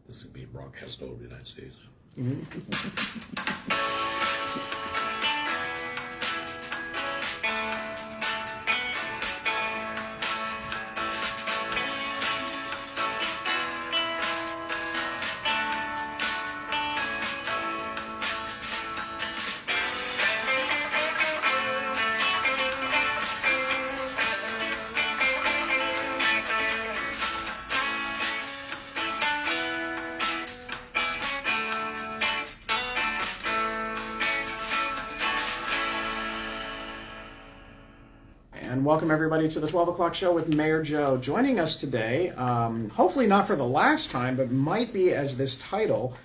This is being broadcast all over the United States. And welcome everybody to the 12 o'clock show with Mayor Joe. Joining us today, hopefully not for the last time, but might be as this title,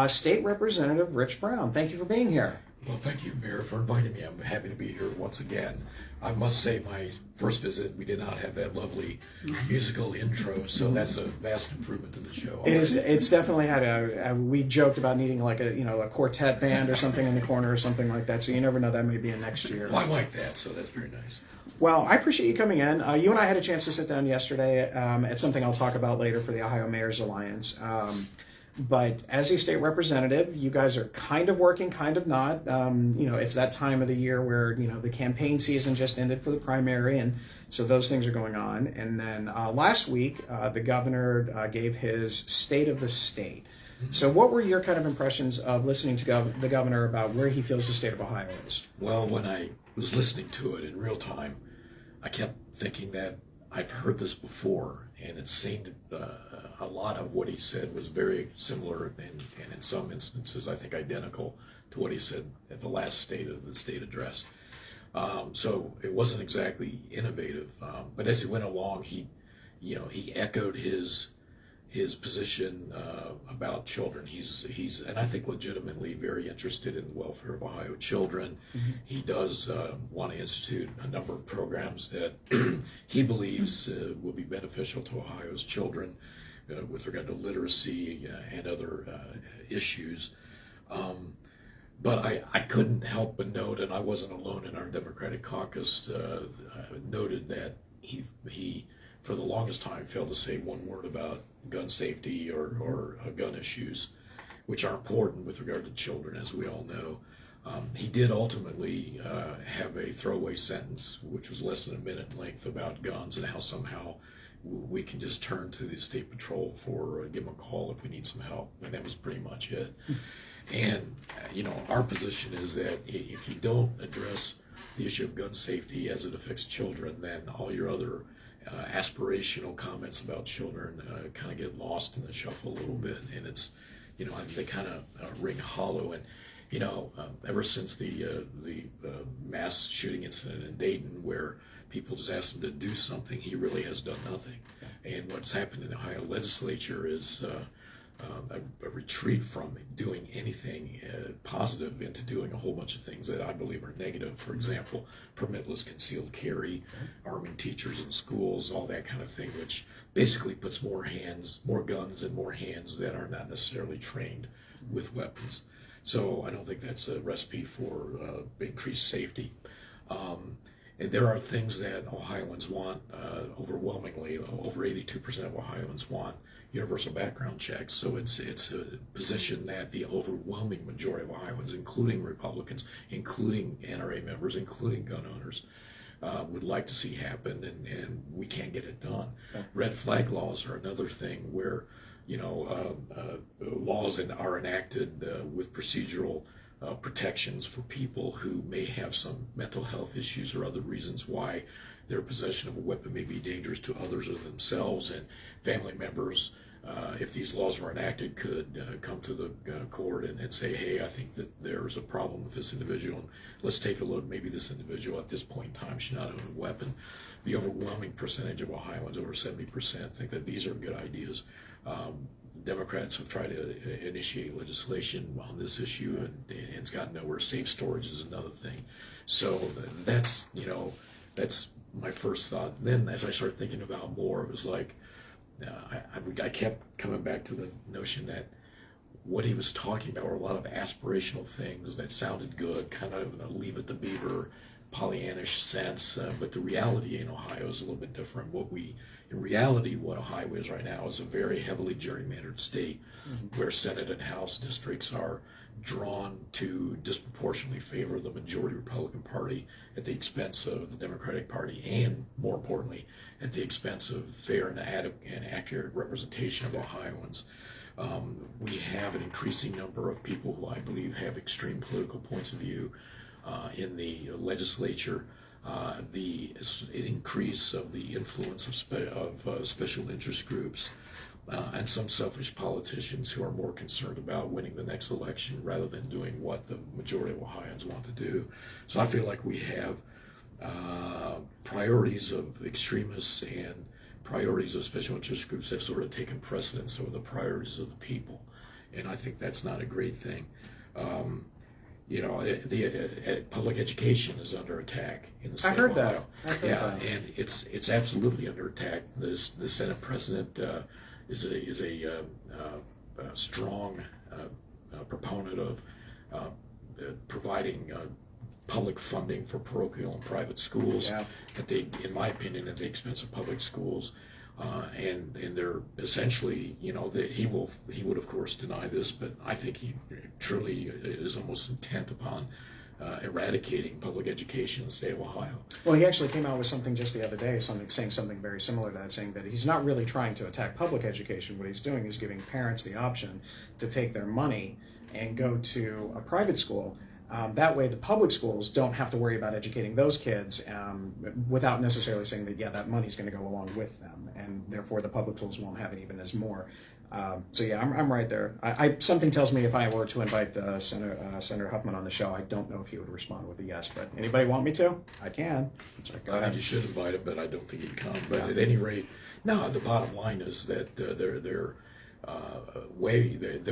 State Representative Rich Brown. Thank you for being here. Well, thank you, Mayor, for inviting me. I'm happy to be here once again. I must say, my first visit, we did not have that lovely musical intro, so that's a vast improvement to the show. It's definitely had we joked about needing like a quartet band or something in the corner or something like that, so you never know, that may be a next year. Well, I like that, so that's very nice. Well, I appreciate you coming in. You and I had a chance to sit down yesterday at something I'll talk about later for the Ohio Mayor's Alliance. But as a state representative, you guys are kind of working, kind of not. It's that time of the year where, the campaign season just ended for the primary, and so those things are going on. And then last week, the governor gave his State of the State. So what were your kind of impressions of listening to the governor about where he feels the state of Ohio is? Well, when I was listening to it in real time, I kept thinking that I've heard this before, and it seemed a lot of what he said was very similar, and in some instances, I think identical to what he said at the last State of the State address. So it wasn't exactly innovative, but as he went along, he echoed his position about children. He's and I think legitimately very interested in the welfare of Ohio children. Mm-hmm. He does want to institute a number of programs that he believes will be beneficial to Ohio's children with regard to literacy and other issues. But I couldn't help but note, and I wasn't alone in our Democratic caucus, noted that he for the longest time failed to say one word about gun safety or gun issues, which are important with regard to children, as we all know. He did ultimately have a throwaway sentence, which was less than a minute in length, about guns and how somehow we can just turn to the State Patrol give them a call if we need some help. And that was pretty much it. And, our position is that if you don't address the issue of gun safety as it affects children, then all your other aspirational comments about children kind of get lost in the shuffle a little bit, and it's, they kind of ring hollow. And ever since the mass shooting incident in Dayton, where people just asked him to do something, he really has done nothing. And what's happened in the Ohio legislature is a retreat from doing anything positive into doing a whole bunch of things that I believe are negative. For example, permitless concealed carry, arming teachers in schools, all that kind of thing, which basically puts more guns in more hands that are not necessarily trained with weapons. So I don't think that's a recipe for increased safety. And there are things that Ohioans want overwhelmingly. Over 82% of Ohioans want universal background checks. So it's a position that the overwhelming majority of Ohioans, including Republicans, including NRA members, including gun owners, would like to see happen, and we can't get it done. Okay. Red flag laws are another thing where laws are enacted with procedural protections for people who may have some mental health issues or other reasons why their possession of a weapon may be dangerous to others or themselves, and family members, if these laws were enacted, could come to the court and say, hey, I think that there's a problem with this individual, and let's take a look. Maybe this individual at this point in time should not own a weapon. The overwhelming percentage of Ohioans, over 70%, think that these are good ideas. Democrats have tried to initiate legislation on this issue, and it's gotten nowhere. Safe storage is another thing. So that's my first thought. Then as I started thinking about more, it was like, I kept coming back to the notion that what he was talking about were a lot of aspirational things that sounded good, kind of in a Leave It to Beaver, Pollyannish sense, but the reality in Ohio is a little bit different. In reality, what Ohio is right now is a very heavily gerrymandered state where Senate and House districts are drawn to disproportionately favor the majority Republican Party at the expense of the Democratic Party, and more importantly, at the expense of fair and accurate representation of Ohioans. We have an increasing number of people who I believe have extreme political points of view in the legislature. The increase of the influence of special interest groups and some selfish politicians who are more concerned about winning the next election rather than doing what the majority of Ohioans want to do. So I feel like we have priorities of extremists and priorities of special interest groups have sort of taken precedence over the priorities of the people, and I think that's not a great thing. The public education is under attack in the state I heard of Ohio. that. And it's absolutely under attack. The Senate president is a strong proponent of providing public funding for parochial and private schools in my opinion, at the expense of public schools. And they're essentially, he would of course deny this, but I think he truly is almost intent upon eradicating public education in the state of Ohio. Well, he actually came out with something just the other day, saying something very similar to that, saying that he's not really trying to attack public education. What he's doing is giving parents the option to take their money and go to a private school. That way, the public schools don't have to worry about educating those kids without necessarily saying that, that money's going to go along with them, and therefore the public schools won't have it even as more. I'm right there. Something tells me if I were to invite Senator Huffman on the show, I don't know if he would respond with a yes, but anybody want me to? I can. I think you should invite him, but I don't think he'd come. But at any rate, no, the bottom line is that there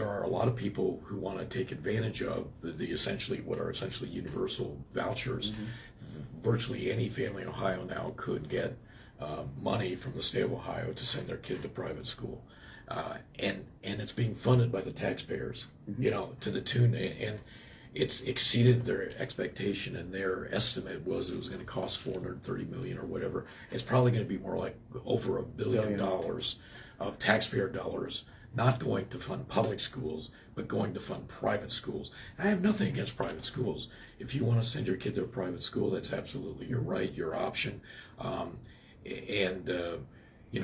are a lot of people who want to take advantage of what are essentially universal vouchers. Virtually any family in Ohio now could get money from the state of Ohio to send their kid to private school, and it's being funded by the taxpayers, to the tune, and it's exceeded their expectation, and their estimate was it was going to cost $430 million or whatever. It's probably going to be more like over $1 billion of taxpayer dollars, not going to fund public schools, but going to fund private schools. I have nothing against private schools. If you want to send your kid to a private school, that's absolutely your right, your option.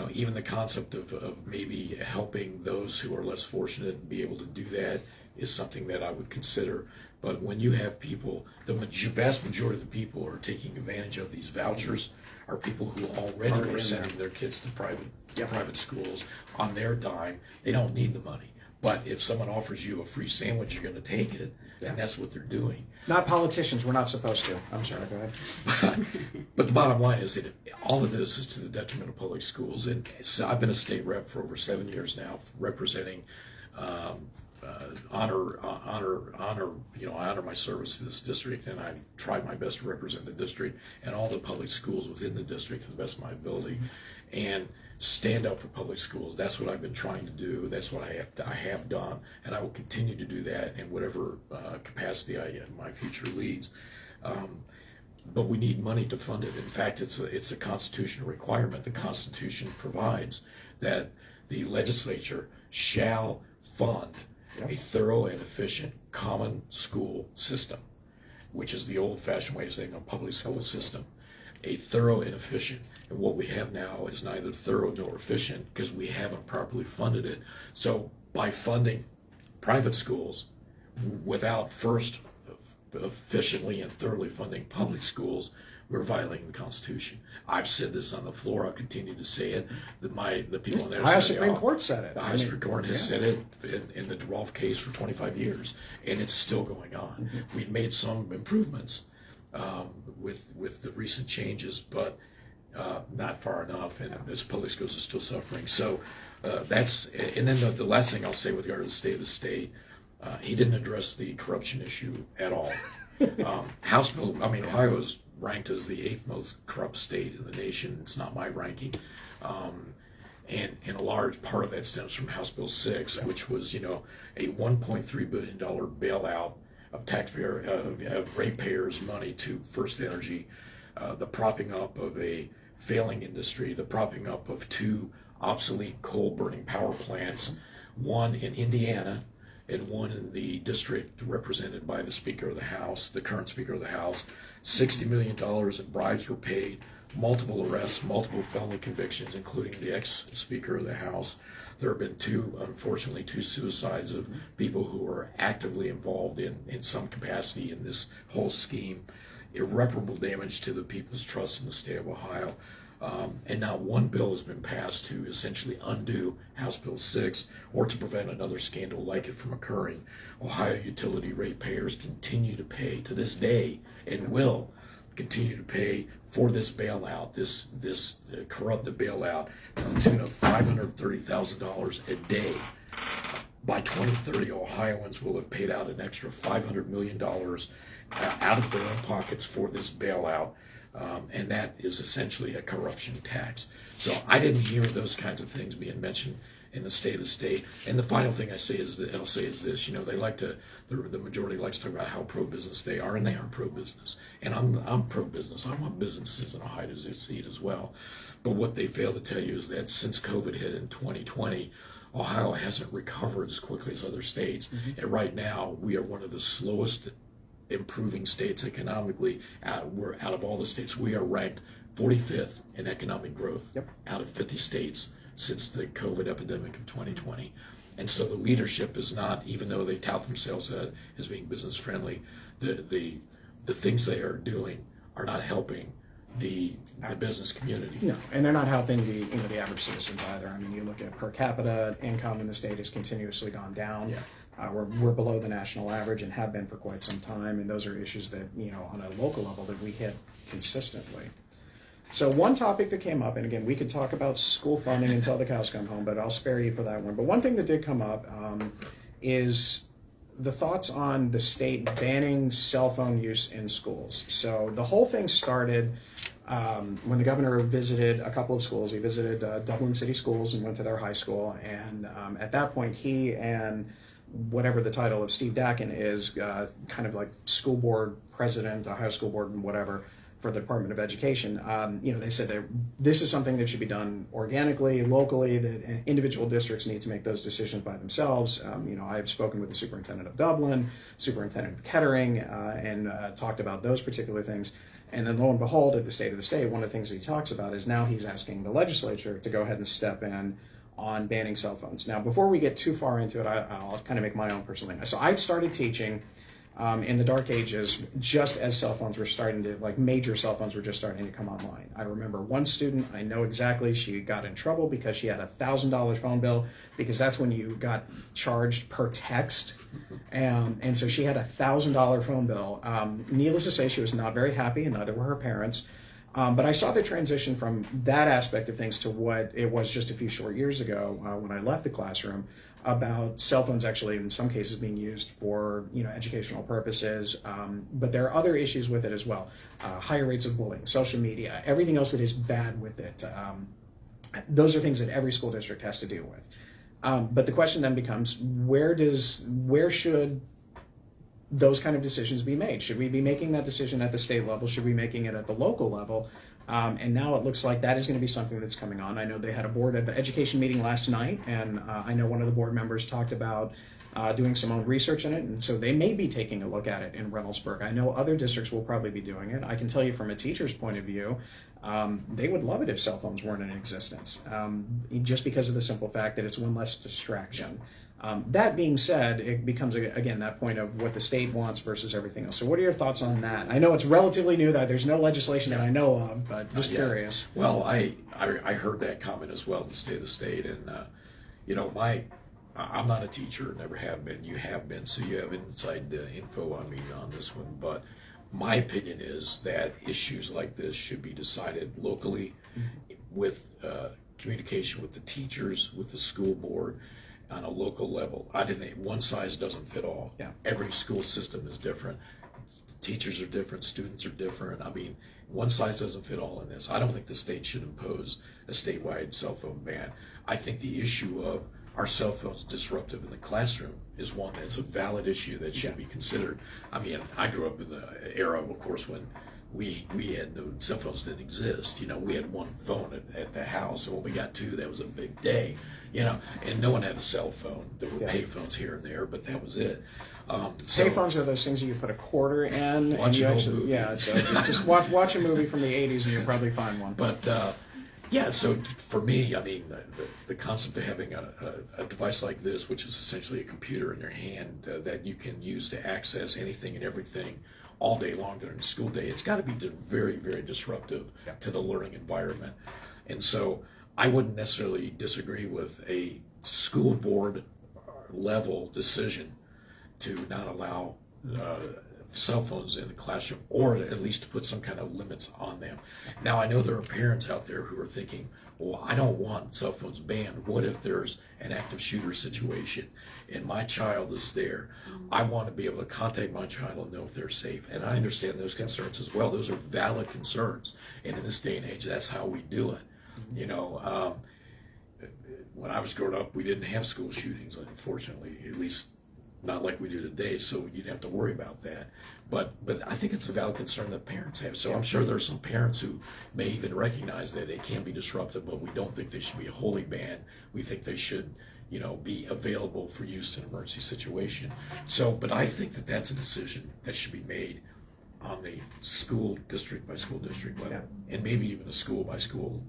Even the concept of maybe helping those who are less fortunate be able to do that is something that I would consider. But when you have people, the vast majority of the people who are taking advantage of these vouchers are people who already were sending their kids to private schools on their dime. They don't need the money. But if someone offers you a free sandwich, you're going to take it, and that's what they're doing. Not politicians. We're not supposed to. I'm sorry. Go ahead. But the bottom line is that all of this is to the detriment of public schools. And I've been a state rep for over 7 years now, representing. I honor my service to this district, and I've tried my best to represent the district and all the public schools within the district to the best of my ability, and stand up for public schools. That's what I've been trying to do. That's what I have done, and I will continue to do that in whatever capacity my future leads. But we need money to fund it. In fact, it's a constitutional requirement. The Constitution provides that the legislature shall fund a thorough and efficient common school system, which is the old-fashioned way of saying a public school system. A thorough and efficient. And what we have now is neither thorough nor efficient because we haven't properly funded it. So by funding private schools without first efficiently and thoroughly funding public schools, we're violating the Constitution. I've said this on the floor. I'll continue to say it. The people on there. The Ohio Supreme Court said it. The Ohio Supreme Court has said it in the DeRolf case for 25 years, and it's still going on. We've made some improvements with the recent changes, but not far enough, and this public schools are still suffering. So that's. And then the last thing I'll say with regard to the state of the state, he didn't address the corruption issue at all. Ohio is ranked as the 8th most corrupt state in the nation. It's not my ranking. And a large part of that stems from House Bill 6, which was, a $1.3 billion bailout of ratepayers' money to First Energy, the propping up of a failing industry, the propping up of 2 obsolete coal-burning power plants, one in Indiana and one in the district represented by the Speaker of the House, the current Speaker of the House. $60 million in bribes were paid, multiple arrests, multiple felony convictions, including the ex-Speaker of the House. There have been unfortunately, two suicides of people who were actively involved in some capacity in this whole scheme. Irreparable damage to the people's trust in the state of Ohio. And not one bill has been passed to essentially undo House Bill 6 or to prevent another scandal like it from occurring. Ohio utility ratepayers continue to pay to this day and will continue to pay for this bailout, this corrupted bailout, to the tune of $530,000 a day. By 2030, Ohioans will have paid out an extra $500 million out of their own pockets for this bailout. And that is essentially a corruption tax. So I didn't hear those kinds of things being mentioned in the state of the state. And the final thing I say is that I'll say is this: they like to, the majority likes to talk about how pro-business they are, and they are pro-business. And I'm pro-business. I want businesses in Ohio to succeed as well. But what they fail to tell you is that since COVID hit in 2020, Ohio hasn't recovered as quickly as other states. And right now, we are one of the slowest improving states economically. We're out of all the states, we are ranked 45th in economic growth out of 50 states since the COVID epidemic of 2020. And so the leadership is not, even though they tout themselves as being business friendly, the things they are doing are not helping the business community. No, and they're not helping the average citizens either. I mean, you look at per capita income in the state has continuously gone down. We're below the national average and have been for quite some time, and those are issues that, on a local level that we hit consistently. So one topic that came up, and again, we could talk about school funding until the cows come home, but I'll spare you for that one. But one thing that did come up is the thoughts on the state banning cell phone use in schools. So the whole thing started when the governor visited a couple of schools. He visited Dublin City Schools and went to their high school, and at that point he and whatever the title of Steve Dakin is, kind of like school board president, Ohio School Board and whatever, for the Department of Education, they said that this is something that should be done organically, locally, that individual districts need to make those decisions by themselves. I've spoken with the superintendent of Dublin, superintendent of Kettering, and talked about those particular things. And then lo and behold, at the State of the State, one of the things that he talks about is now he's asking the legislature to go ahead and step in on banning cell phones. Now, before we get too far into it, I'll kind of make my own personal thing. So I started teaching in the dark ages, just as cell phones were starting to, major cell phones were just starting to come online. I remember one student, I know exactly, she got in trouble because she had a $1,000 phone bill, because that's when you got charged per text. And so she had a $1,000 phone bill. Needless to say, she was not very happy, and neither were her parents. But I saw the transition from that aspect of things to what it was just a few short years ago when I left the classroom, about cell phones actually in some cases being used for educational purposes. But there are other issues with it as well. Higher rates of bullying, social media, everything else that is bad with it. Those are things that every school district has to deal with. But the question then becomes, where should those kind of decisions be made? Should we be making that decision at the state level? Should we be making it at the local level? And now it looks like that is going to be something that's coming on. I know they had a board of education meeting last night, and I know one of the board members talked about doing some own research in it, and so they may be taking a look at it in Reynoldsburg. I know other districts will probably be doing it. I can tell you from a teacher's point of view, they would love it if cell phones weren't in existence, just because of the simple fact that it's one less distraction. That being said, it becomes, again, that point of what the state wants versus everything else. So what are your thoughts on that? I know it's relatively new, that there's no legislation that I know of, but just curious. Well, I heard that comment as well, the state of the state. And, I'm not a teacher, never have been. You have been, so you have inside info on me on this one. But my opinion is that issues like this should be decided locally with communication with the teachers, with the school board, on a local level. I think one size doesn't fit all. Every school system is different. Teachers are different. Students are different. I mean, one size doesn't fit all in this. I don't think the state should impose a statewide cell phone ban. I think the issue of are cell phones disruptive in the classroom is one that's a valid issue that should be considered. I mean, I grew up in the era, of course, when we had no cell phones didn't exist. You know, we had one phone at the house, and when we got two, that was a big day. You know, and no one had a cell phone. There were pay phones here and there, but that was it. Payphones are those things that you put a quarter in, and Watch you an old actually, movie. yeah. So just watch a movie from the '80s, and you'll probably find one. But yeah, so for me, I mean, the concept of having a device like this, which is essentially a computer in your hand that you can use to access anything and everything all day long during the school day, it's got to be very, very disruptive to the learning environment. And so I wouldn't necessarily disagree with a school board level decision to not allow cell phones in the classroom, or at least to put some kind of limits on them. Now, I know there are parents out there who are thinking, well, I don't want cell phones banned. What if there's an active shooter situation and my child is there? I want to be able to contact my child and know if they're safe. And I understand those concerns as well. Those are valid concerns. And in this day and age, that's how we do it. You know, when I was growing up, we didn't have school shootings, unfortunately, at least not like we do today, so you didn't have to worry about that. But I think it's a valid concern that parents have. So I'm sure there's some parents who may even recognize that it can be disruptive, but we don't think they should be wholly banned. We think they should, you know, be available for use in an emergency situation. So, but I think that that's a decision that should be made on the school district by school district level, and maybe even a school by school.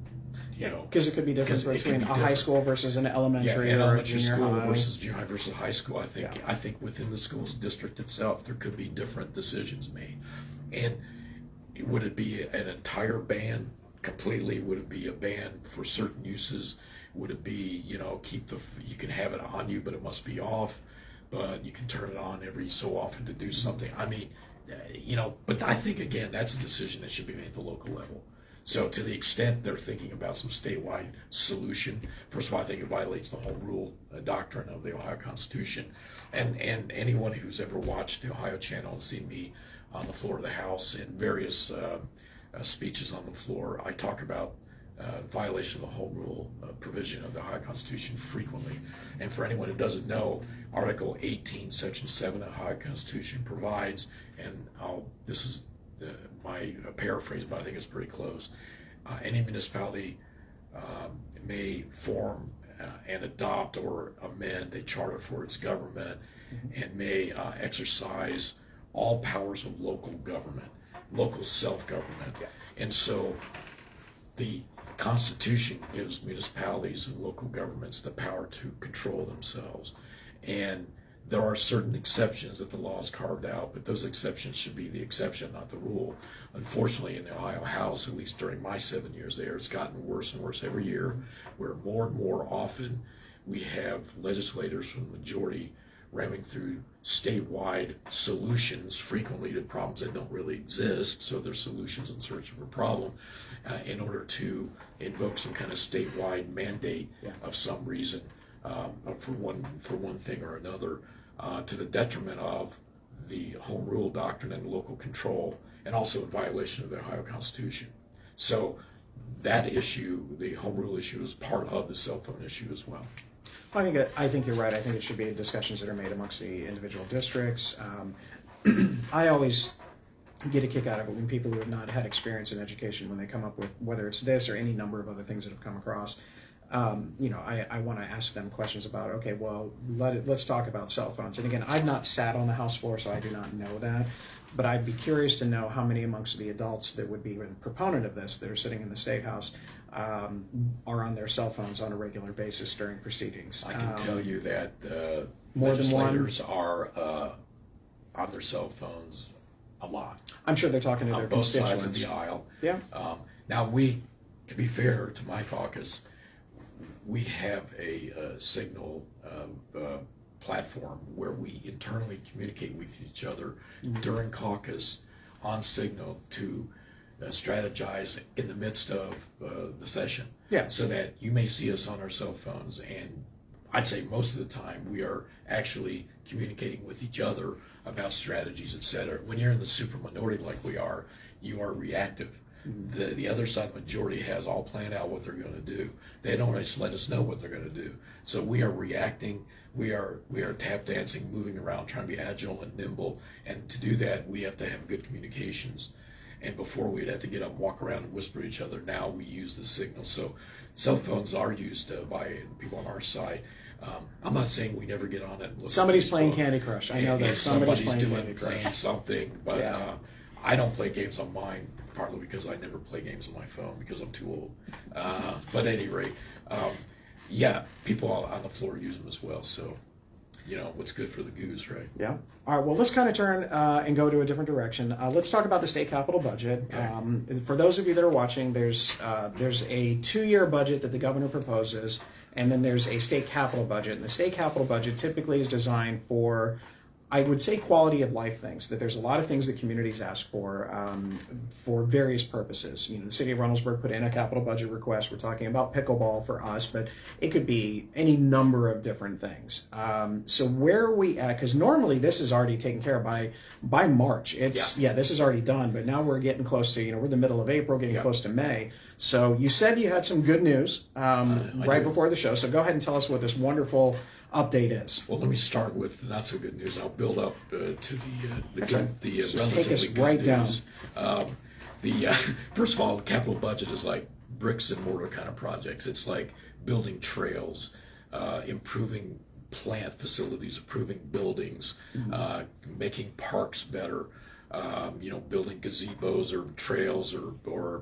You know, because it could be different because it could between be a high different. school versus an elementary and or a elementary junior school high. versus junior high versus high school. I think within the school's district itself, there could be different decisions made. And would it be an entire ban completely? Would it be a ban for certain uses? Would it be, you know, you can have it on you, but it must be off, but you can turn it on every so often to do something? I mean, you know, but I think, again, that's a decision that should be made at the local level. So to the extent they're thinking about some statewide solution, first of all, I think it violates the home rule doctrine of the Ohio Constitution. And anyone who's ever watched the Ohio Channel and seen me on the floor of the House in various speeches on the floor, I talk about violation of the home rule provision of the Ohio Constitution frequently. And for anyone who doesn't know, Article 18, Section 7 of the Ohio Constitution provides, and this is my paraphrase, but I think it's pretty close. Any municipality may form and adopt or amend a charter for its government, and may exercise all powers of local government, local self-government. And so the Constitution gives municipalities and local governments the power to control themselves. And there are certain exceptions that the law has carved out, but those exceptions should be the exception, not the rule. Unfortunately, in the Ohio House, at least during my 7 years there, it's gotten worse and worse every year, where more and more often we have legislators from the majority ramming through statewide solutions, frequently to problems that don't really exist. So they're solutions in search of a problem in order to invoke some kind of statewide mandate of some reason for one thing or another, to the detriment of the home rule doctrine and local control, and also in violation of the Ohio Constitution. So that issue, the home rule issue, is part of the cell phone issue as well. I think you're right. I think it should be discussions that are made amongst the individual districts. I always get a kick out of it when people who have not had experience in education, when they come up with whether it's this or any number of other things that have come across. You know, I want to ask them questions about, okay, well, let's talk about cell phones. And again, I've not sat on the House floor, so I do not know that. But I'd be curious to know how many amongst the adults that would be a proponent of this, that are sitting in the State House, are on their cell phones on a regular basis during proceedings. I can tell you that more than one? legislators are on their cell phones a lot. I'm sure they're talking to their On both constituents. sides of the aisle. Yeah. Now to be fair to my caucus, we have a Signal platform where we internally communicate with each other during caucus on Signal to strategize in the midst of the session. Yeah. So that you may see us on our cell phones, and I'd say most of the time we are actually communicating with each other about strategies, etc. When you're in the super minority like we are, you are reactive. The other side, the majority, has all planned out what they're going to do. They don't just let us know what they're going to do. So we are reacting. We are tap dancing, moving around, trying to be agile and nimble. And to do that, we have to have good communications. And before we'd have to get up and walk around and whisper to each other. Now we use the signal. So cell phones are used by people on our side. I'm not saying we never get on it. And look Somebody's at playing Facebook. Candy Crush. I know And that somebody's playing doing Candy Crush. playing something, but Yeah. I don't play games on mine, partly because I never play games on my phone because I'm too old. But at any rate, yeah, people on the floor use them as well. So, what's good for the goose, right? Yeah. All right. Well, let's kind of turn and go to a different direction. Let's talk about the state capital budget. Okay. For those of you that are watching, there's a 2-year budget that the governor proposes, and then there's a state capital budget. And the state capital budget typically is designed for, I would say, quality of life things. That there's a lot of things that communities ask for various purposes. The city of Reynoldsburg put in a capital budget request. We're talking about pickleball for us, but it could be any number of different things. So where are we at? Because normally this is already taken care of by March. This is already done. But now we're getting close to we're in the middle of April, getting close to May. So you said you had some good news right before the show. So go ahead and tell us what this wonderful update is. Well, let me start with the not so good news. I'll build up to the Just relatively take us good right news. First of all, the capital budget is like bricks and mortar kind of projects. It's like building trails, improving plant facilities, improving buildings, making parks better. Building gazebos or trails or more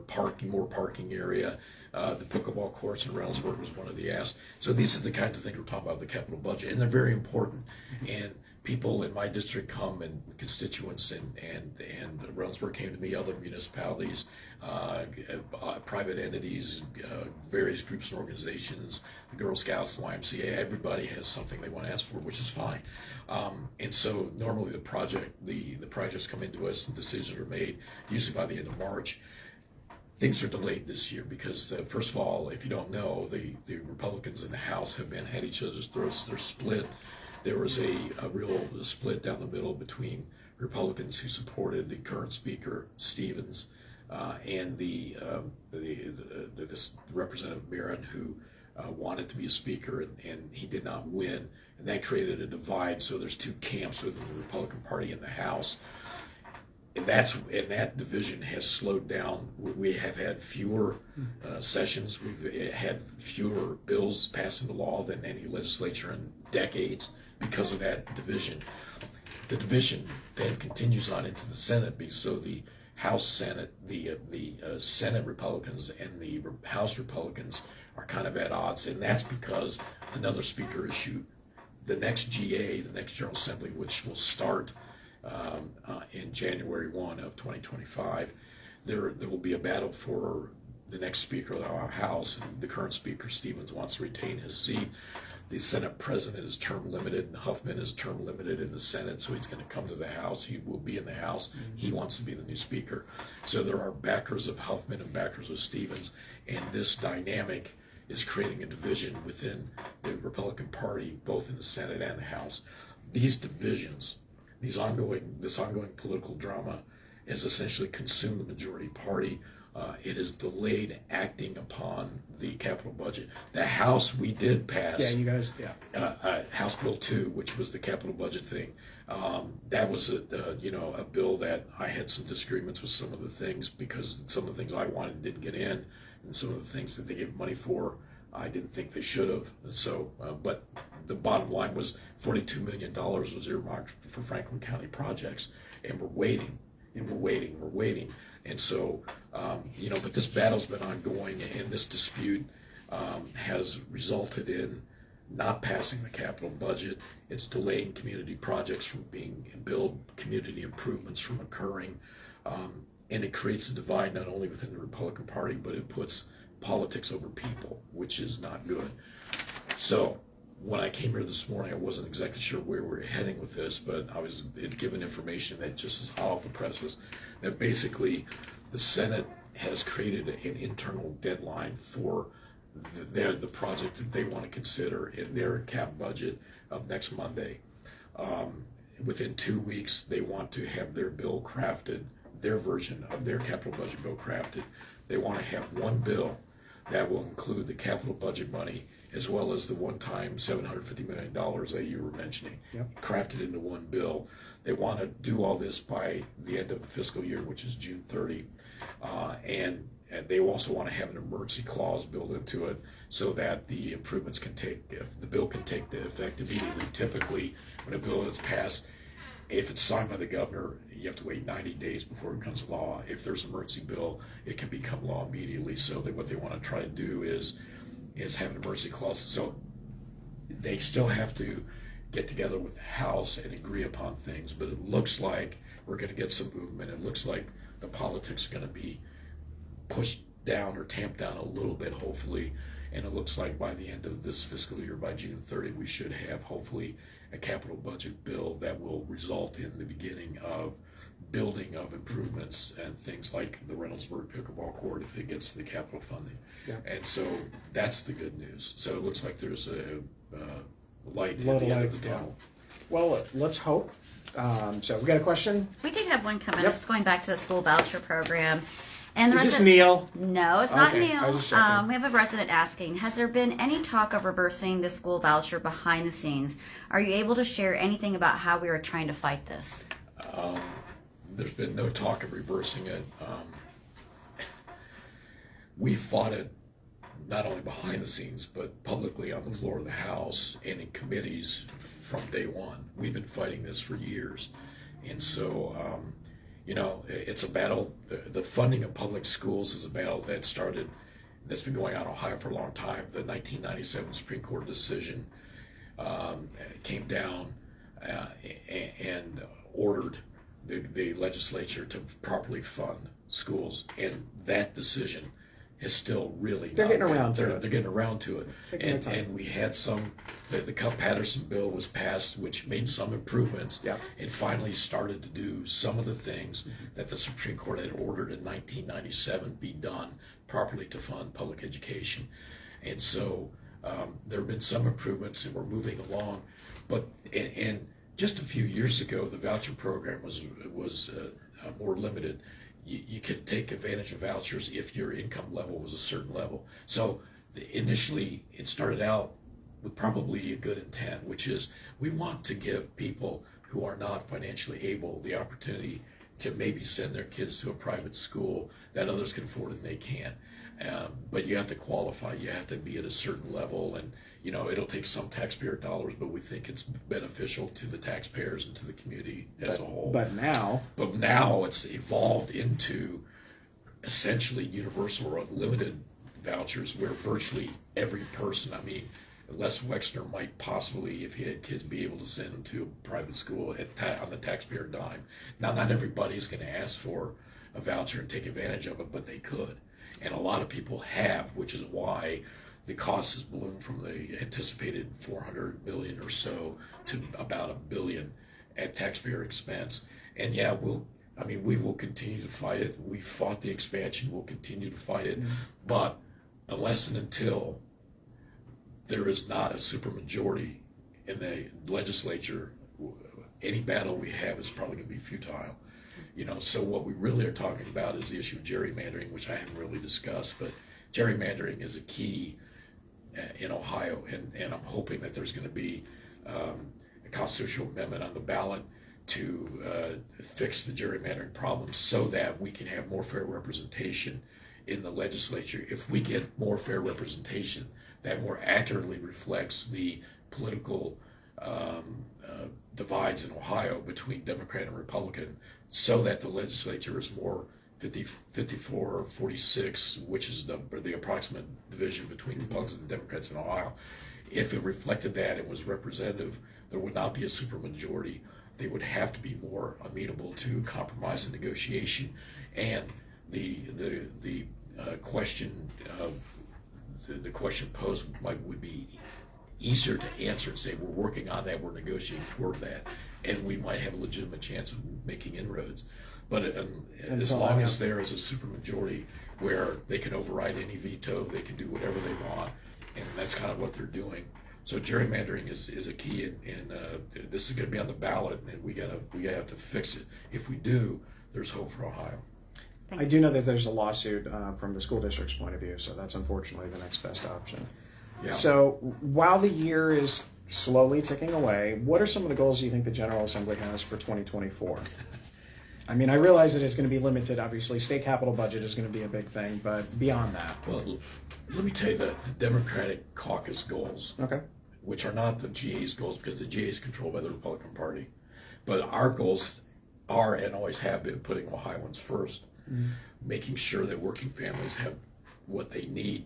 parking area. The pickleball courts in Reynoldsburg was one of the asks. So these are the kinds of things we're talking about with the capital budget, and they're very important. And people in my district come, and constituents, and Reynoldsburg came to me, other municipalities, private entities, various groups and organizations, the Girl Scouts, the YMCA. Everybody has something they want to ask for, which is fine. And so normally the projects come into us and decisions are made usually by the end of March. Things are delayed this year because, first of all, if you don't know, the Republicans in the House have been at each other's throats. They're split. There was a real split down the middle between Republicans who supported the current Speaker, Stevens, and this Representative Barron, who wanted to be a Speaker, and he did not win. And that created a divide. So there's two camps within the Republican Party in the House. And that division has slowed down. We have had fewer sessions. We've had fewer bills passed into law than any legislature in decades because of that division. The division then continues on into the Senate, so the House Senate, the Senate Republicans and the House Republicans are kind of at odds, and that's because another speaker issue, the next GA, the next General Assembly, which will start in January 1 of 2025, there will be a battle for the next Speaker of our House, and the current Speaker, Stevens, wants to retain his seat. The Senate President is term limited, and Huffman is term limited in the Senate, so he's going to come to the House. He will be in the House. He wants to be the new Speaker. So there are backers of Huffman and backers of Stevens, and this dynamic is creating a division within the Republican Party, both in the Senate and the House. These divisions, this ongoing political drama has essentially consumed the majority party. It has delayed acting upon the capital budget. The House, we did pass. Yeah, you guys. Yeah. House Bill 2, which was the capital budget thing. That was a bill that I had some disagreements with some of the things, because some of the things I wanted didn't get in, and some of the things that they gave money for, I didn't think they should have. So, but the bottom line was $42 million was earmarked for Franklin County projects, and we're waiting, and we're waiting, we're waiting. And so, but this battle's been ongoing, and this dispute has resulted in not passing the capital budget. It's delaying community projects from being built, community improvements from occurring, and it creates a divide not only within the Republican Party, but it puts politics over people, which is not good. So when I came here this morning, I wasn't exactly sure where we were heading with this, but I was given information that just is hot off the presses, that basically the Senate has created an internal deadline for the project that they want to consider in their cap budget of next Monday. Within 2 weeks, they want to have their bill crafted, their version of their capital budget bill crafted. They want to have one bill that will include the capital budget money as well as the one-time $750 million that you were mentioning, crafted into one bill. They want to do all this by the end of the fiscal year, which is June 30. And they also want to have an emergency clause built into it so that the improvements if the bill can take the effect immediately. Typically, when a bill is passed, if it's signed by the governor, you have to wait 90 days before it becomes law. If there's an emergency bill, it can become law immediately. So what they want to try to do is have an emergency clause. So they still have to get together with the House and agree upon things, but it looks like we're going to get some movement. It looks like the politics are going to be pushed down or tamped down a little bit, hopefully, and it looks like by the end of this fiscal year, by June 30, we should have hopefully a capital budget bill that will result in the beginning of building of improvements and things like the Reynoldsburg pickleball court if it gets the capital funding. And so that's the good news. So it looks like there's a light at the end of the tunnel. Well, let's hope. So we got a question? We did have one come in. It's going back to the school voucher program. And Is this Neil? No, it's not Okay, I was Neil. just checking. We have a resident asking, has there been any talk of reversing the school voucher behind the scenes? Are you able to share anything about how we are trying to fight this? There's been no talk of reversing it. We fought it not only behind the scenes, but publicly on the floor of the House and in committees from day one. We've been fighting this for years. And so, it's a battle. The funding of public schools is a battle that's been going on in Ohio for a long time. The 1997 Supreme Court decision came down and ordered the legislature to properly fund schools. And that decision is still really They're getting around to it. They're getting around to it. Taking their time. And we had the Cupp-Patterson bill was passed, which made some improvements. Yeah. It finally started to do some of the things that the Supreme Court had ordered in 1997 be done properly to fund public education. And so there have been some improvements and we're moving along. But and just a few years ago, the voucher program was more limited. You could take advantage of vouchers if your income level was a certain level. So initially, it started out with probably a good intent, which is we want to give people who are not financially able the opportunity to maybe send their kids to a private school that others can afford and they can't. But you have to qualify. You have to be at a certain level, and it'll take some taxpayer dollars, but we think it's beneficial to the taxpayers and to the community as a whole. But now it's evolved into essentially universal or unlimited vouchers where virtually every person, Les Wexner might possibly, if he had kids, be able to send them to a private school on the taxpayer dime. Now, not everybody is going to ask for a voucher and take advantage of it, but they could. And a lot of people have, which is why the cost has ballooned from the anticipated $400 million or so to about $1 billion at taxpayer expense. And we will continue to fight it. We fought the expansion. We'll continue to fight it. But unless and until there is not a supermajority in the legislature, any battle we have is probably going to be futile. So what we really are talking about is the issue of gerrymandering, which I haven't really discussed, but gerrymandering is a key in Ohio, and I'm hoping that there's going to be a constitutional amendment on the ballot to fix the gerrymandering problem so that we can have more fair representation in the legislature. If we get more fair representation, that more accurately reflects the political divides in Ohio between Democrat and Republican, so that the legislature is more 54-46, which is the approximate division between Republicans and Democrats in Ohio. If it reflected that and was representative, there would not be a supermajority. They would have to be more amenable to compromise and negotiation. And the question posed would be easier to answer and say, we're working on that, we're negotiating toward that, and we might have a legitimate chance of making inroads. But as long as there is a supermajority where they can override any veto, they can do whatever they want, and that's kind of what they're doing. So gerrymandering is a key, and this is going to be on the ballot, and we gotta have to fix it. If we do, there's hope for Ohio. I do know that there's a lawsuit from the school district's point of view, so that's unfortunately the next best option. Yeah. So while the year is slowly ticking away, what are some of the goals you think the General Assembly has for 2024? I mean, I realize that it's going to be limited, obviously. State capital budget is going to be a big thing, but beyond that. Well, let me tell you the Democratic caucus goals, Okay. which are not the GA's goals because the GA is controlled by the Republican Party. But our goals are and always have been putting Ohioans first, making sure that working families have what they need,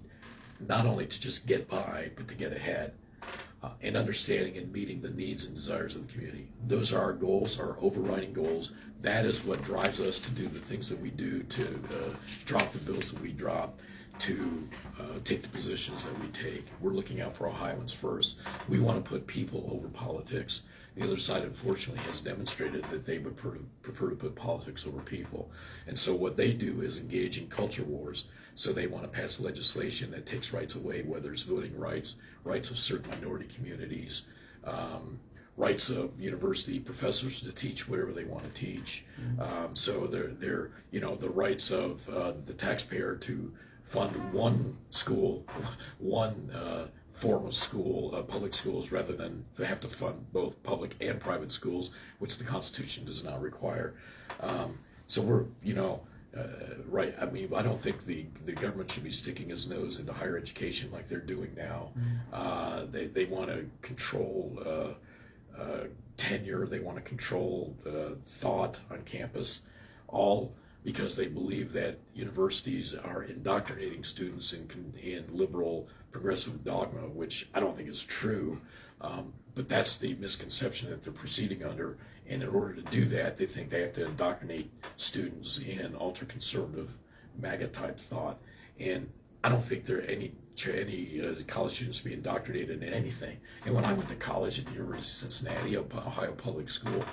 not only to just get by, but to get ahead, and understanding and meeting the needs and desires of the community. Those are our goals, our overriding goals. That is what drives us to do the things that we do, to drop the bills that we drop, to take the positions that we take. We're looking out for Ohioans first. We want to put people over politics. The other side, unfortunately, has demonstrated that they would prefer to put politics over people. And so what they do is engage in culture wars. So they want to pass legislation that takes rights away, whether it's voting rights, rights of certain minority communities, rights of university professors to teach whatever they want to teach. So they're the rights of the taxpayer to fund one school, one form of school, public schools, rather than they have to fund both public and private schools, which the Constitution does not require. So we're, right. I mean, I don't think the government should be sticking its nose into higher education like they're doing now. They want to control tenure. They want to control thought on campus, all because they believe that universities are indoctrinating students in liberal progressive dogma, which I don't think is true. But that's the misconception that they're proceeding under. And in order to do that, they think they have to indoctrinate students in ultra-conservative MAGA-type thought. And I don't think there are any college students be indoctrinated in anything. And when I went to college at the University of Cincinnati, Ohio Public School,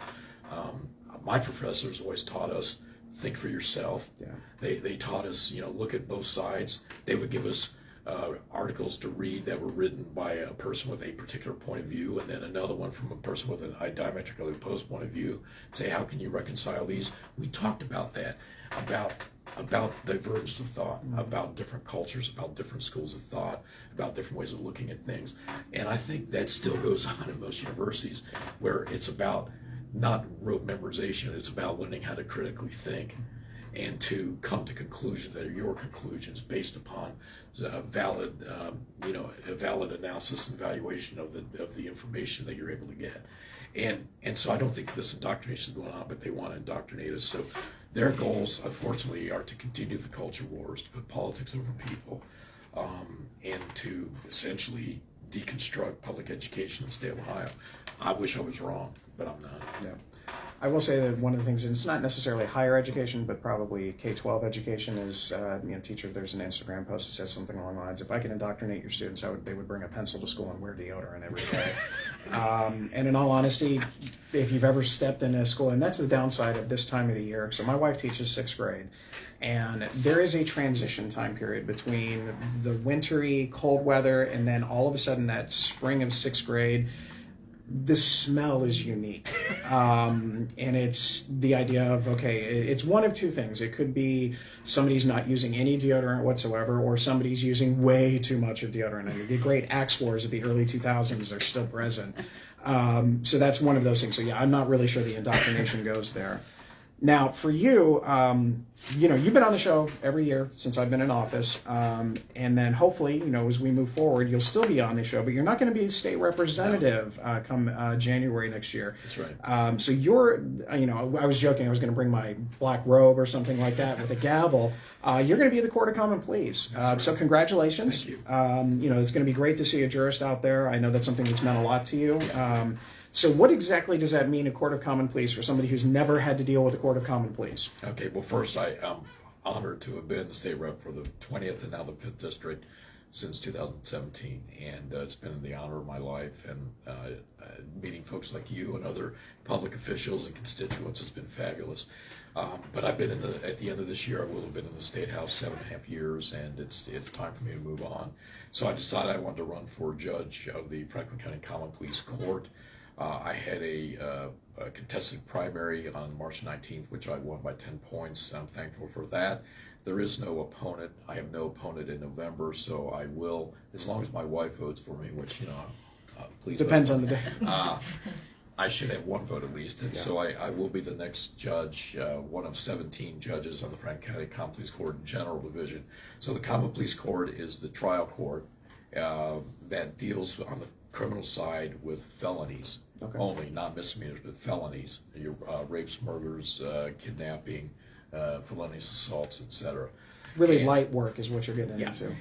my professors always taught us, think for yourself. Yeah. They taught us, look at both sides. They would give us articles to read that were written by a person with a particular point of view, and then another one from a person with a diametrically opposed point of view. Say, how can you reconcile these? We talked about that, about divergence of thought, about different cultures, about different schools of thought, about different ways of looking at things. And I think that still goes on in most universities, where it's about not rote memorization, it's about learning how to critically think and to come to conclusions that are your conclusions based upon a valid analysis and evaluation of the information that you're able to get. And so I don't think this indoctrination is going on, but they want to indoctrinate us. So their goals, unfortunately, are to continue the culture wars, to put politics over people, and to essentially deconstruct public education in the state of Ohio. I wish I was wrong, but I'm not. Yeah. I will say that one of the things, and it's not necessarily higher education, but probably K-12 education is, teacher, there's an Instagram post that says something along the lines, if I could indoctrinate your students, they would bring a pencil to school and wear deodorant every day. And in all honesty, if you've ever stepped in a school, and that's the downside of this time of the year. So my wife teaches 6th grade, and there is a transition time period between the wintry cold weather and then all of a sudden that spring of 6th grade. The smell is unique. And it's the idea of, okay, it's one of two things. It could be somebody's not using any deodorant whatsoever, or somebody's using way too much of deodorant. I mean, the great Axe wars of the early 2000s are still present. So that's one of those things. So yeah, I'm not really sure the indoctrination goes there. Now, for you, you've been on the show every year since I've been in office, and then hopefully, as we move forward, you'll still be on the show, but you're not going to be a state representative come January next year. That's right. So you're, I was joking I was going to bring my black robe or something like that with a gavel. You're going to be the Court of Common Pleas. Right. So congratulations. Thank you. It's going to be great to see a jurist out there. I know that's something that's meant a lot to you. So what exactly does that mean, a Court of Common Pleas, for somebody who's never had to deal with a Court of Common Pleas? Okay, well, first, I am honored to have been the state rep for the 20th and now the 5th District since 2017. And it's been the honor of my life. And meeting folks like you and other public officials and constituents has been fabulous. But I've been at the end of this year, I will have been in the State House 7.5 years, and it's time for me to move on. So I decided I wanted to run for judge of the Franklin County Common Pleas Court. I had a contested primary on March 19th, which I won by 10 points. I'm thankful for that. There is no opponent. I have no opponent in November, so I will, as long as my wife votes for me, which, please Depends vote on for the me. day. I should have one vote at least, and so I will be the next judge, one of 17 judges on the Franklin County Common Pleas Court General Division. So the Common Pleas Court is the trial court that deals on the criminal side with felonies only, not misdemeanors, but felonies. Your rapes, murders, kidnapping, felonious assaults, etc. Really light work is what you're getting Yeah. into.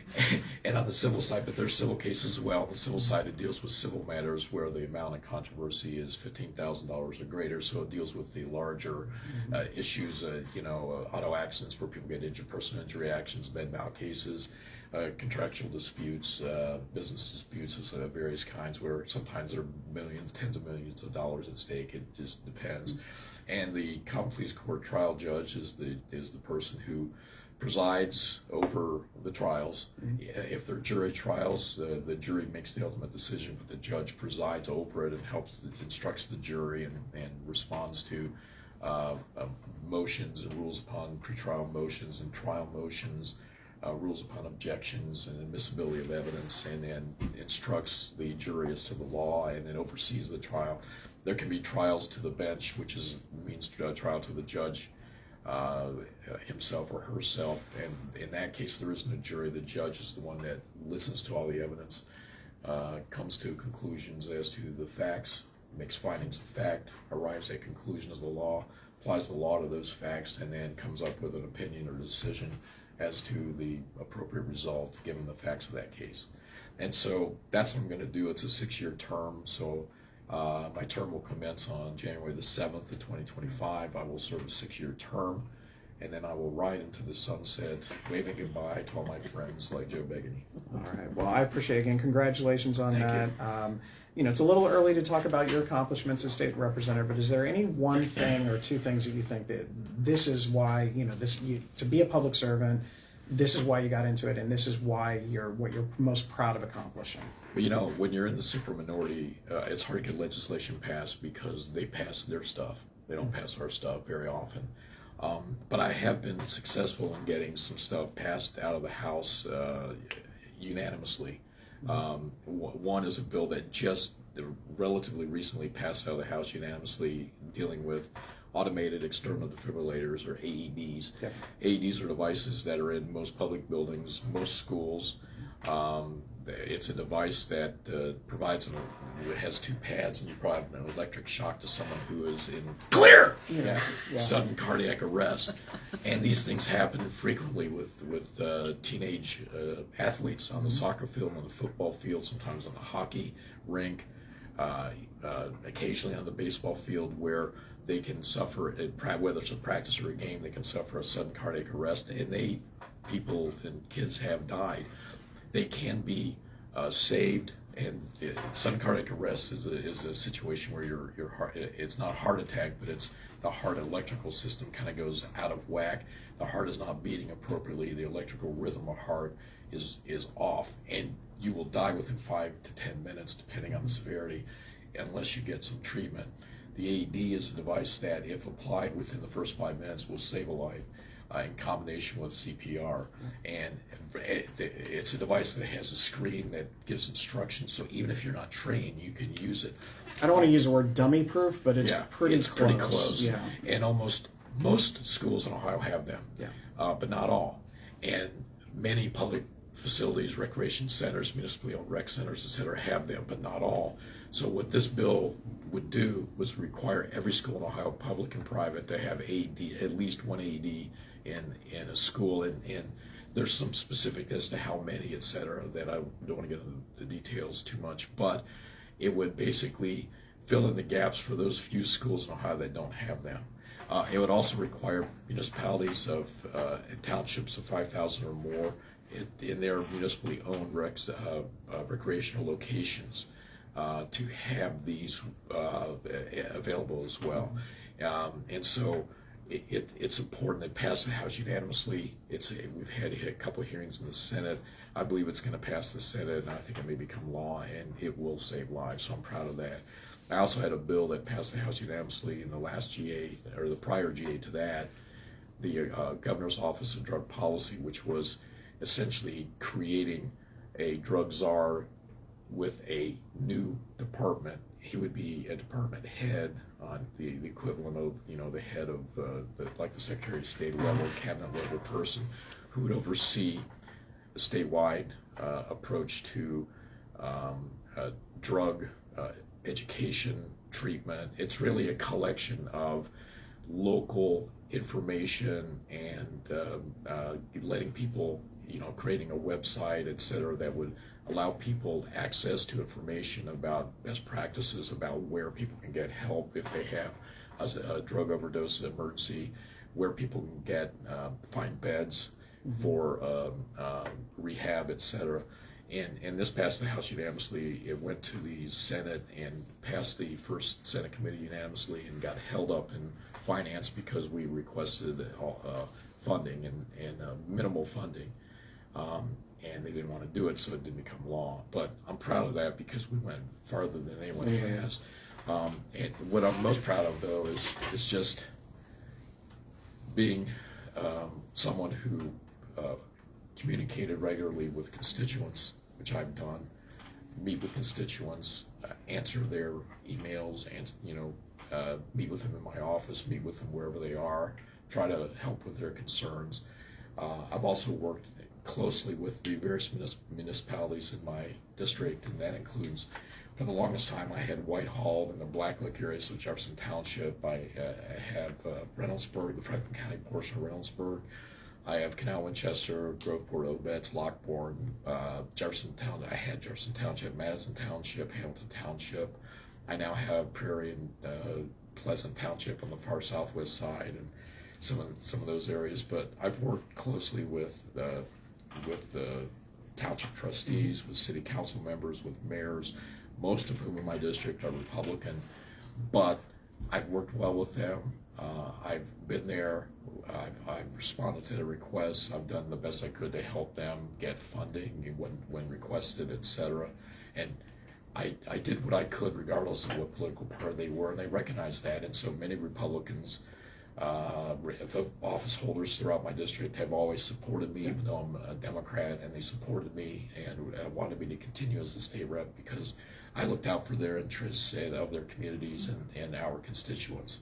And on the civil side, but there's civil cases as well. On the civil side, it deals with civil matters where the amount of controversy is $15,000 or greater. So it deals with the larger issues, auto accidents where people get injured, personal injury actions, med mal cases, contractual disputes, business disputes of various kinds, where sometimes there are millions, tens of millions of dollars at stake. It just depends. And the Common Pleas Court trial judge is the person who presides over the trials. If they're jury trials, the jury makes the ultimate decision, but the judge presides over it and instructs the jury and responds to motions and rules upon pretrial motions and trial motions, rules upon objections and admissibility of evidence, and then instructs the jury as to the law and then oversees the trial. There can be trials to the bench, which means trial to the judge himself or herself, and in that case there isn't a jury. The judge is the one that listens to all the evidence, comes to conclusions as to the facts, makes findings of fact, arrives at conclusions of the law, applies the law to those facts, and then comes up with an opinion or decision as to the appropriate result given the facts of that case. And so that's what I'm going to do. It's a 6-year term, so my term will commence on January the 7th of 2025. I will serve a 6-year term, and then I will ride into the sunset, waving goodbye to all my friends like Joe Begany. All right. Well, I appreciate it. Again, congratulations on Thank that. It's a little early to talk about your accomplishments as state representative, but is there any one thing or two things that you think that this is why, to be a public servant, this is why you got into it, and this is why what you're most proud of accomplishing? Well, when you're in the super minority, it's hard to get legislation passed because they pass their stuff. They don't pass our stuff very often. But I have been successful in getting some stuff passed out of the House unanimously. One is a bill that just relatively recently passed out of the House unanimously, dealing with automated external defibrillators, or AEDs. Yes. AEDs are devices that are in most public buildings, most schools. It's a device that has 2 pads, and you provide an electric shock to someone who is in clear sudden cardiac arrest. And these things happen frequently with teenage athletes on the soccer field, on the football field, sometimes on the hockey rink, occasionally on the baseball field, where they can suffer, whether it's a practice or a game, they can suffer a sudden cardiac arrest, and people and kids have died. They can be saved, and sudden cardiac arrest is a situation where your heart, it's not heart attack, but it's the heart electrical system kind of goes out of whack. The heart is not beating appropriately. The electrical rhythm of heart is off, and you will die within 5 to 10 minutes, depending on the severity, unless you get some treatment. The AED is a device that, if applied within the first 5 minutes, will save a life in combination with CPR. And it's a device that has a screen that gives instructions, so even if you're not trained, you can use it. I don't want to use the word dummy proof, but it's pretty close. Yeah. And most schools in Ohio have them, but not all. And many public facilities, recreation centers, municipally owned rec centers, etc., have them, but not all. So what this bill would do was require every school in Ohio, public and private, to have AED, at least one AED in a school, and there's some specific as to how many, etc., that I don't want to get into the details too much, but it would basically fill in the gaps for those few schools in Ohio that don't have them. It would also require municipalities of townships of 5,000 or more in their municipally owned recreational locations to have these available as well. And so it's important that pass the House unanimously. We've had a couple of hearings in the Senate. I believe it's going to pass the Senate, and I think it may become law, and it will save lives, so I'm proud of that. I also had a bill that passed the House unanimously in the last GA, or the prior GA to that, the Governor's Office of Drug Policy, which was essentially creating a drug czar with a new department. He would be a department head on the equivalent of, the head of like the Secretary of State level, cabinet level person who would oversee a statewide approach to drug education, treatment. It's really a collection of local information and letting people, creating a website, et cetera, that would allow people access to information about best practices, about where people can get help if they have a drug overdose emergency, where people can get find beds for rehab, et cetera. And this passed the House unanimously. It went to the Senate and passed the first Senate committee unanimously and got held up in finance because we requested funding and minimal funding. And they didn't want to do it, so it didn't become law. But I'm proud of that because we went farther than anyone has. And what I'm most proud of, though, is just being someone who communicated regularly with constituents, which I've done, meet with constituents, answer their emails, and meet with them in my office, meet with them wherever they are, try to help with their concerns. I've also worked closely with the various municipalities in my district, and that includes, for the longest time, I had Whitehall and the Blacklick area, so Jefferson Township. I have Reynoldsburg, the Franklin County portion of Reynoldsburg. I have Canal Winchester, Groveport, Obetz, Lockbourne, Jefferson Township. I had Jefferson Township, Madison Township, Hamilton Township. I now have Prairie and Pleasant Township on the far southwest side, and some of those areas. But I've worked closely with township trustees, with city council members, with mayors, most of whom in my district are Republican. But I've worked well with them. I've been there. I've responded to their requests. I've done the best I could to help them get funding when requested, etc. And I did what I could regardless of what political party they were, and they recognized that. And so many Republicans, office holders throughout my district, have always supported me, even though I'm a Democrat, and they supported me and wanted me to continue as a state rep because I looked out for their interests and of their communities and our constituents.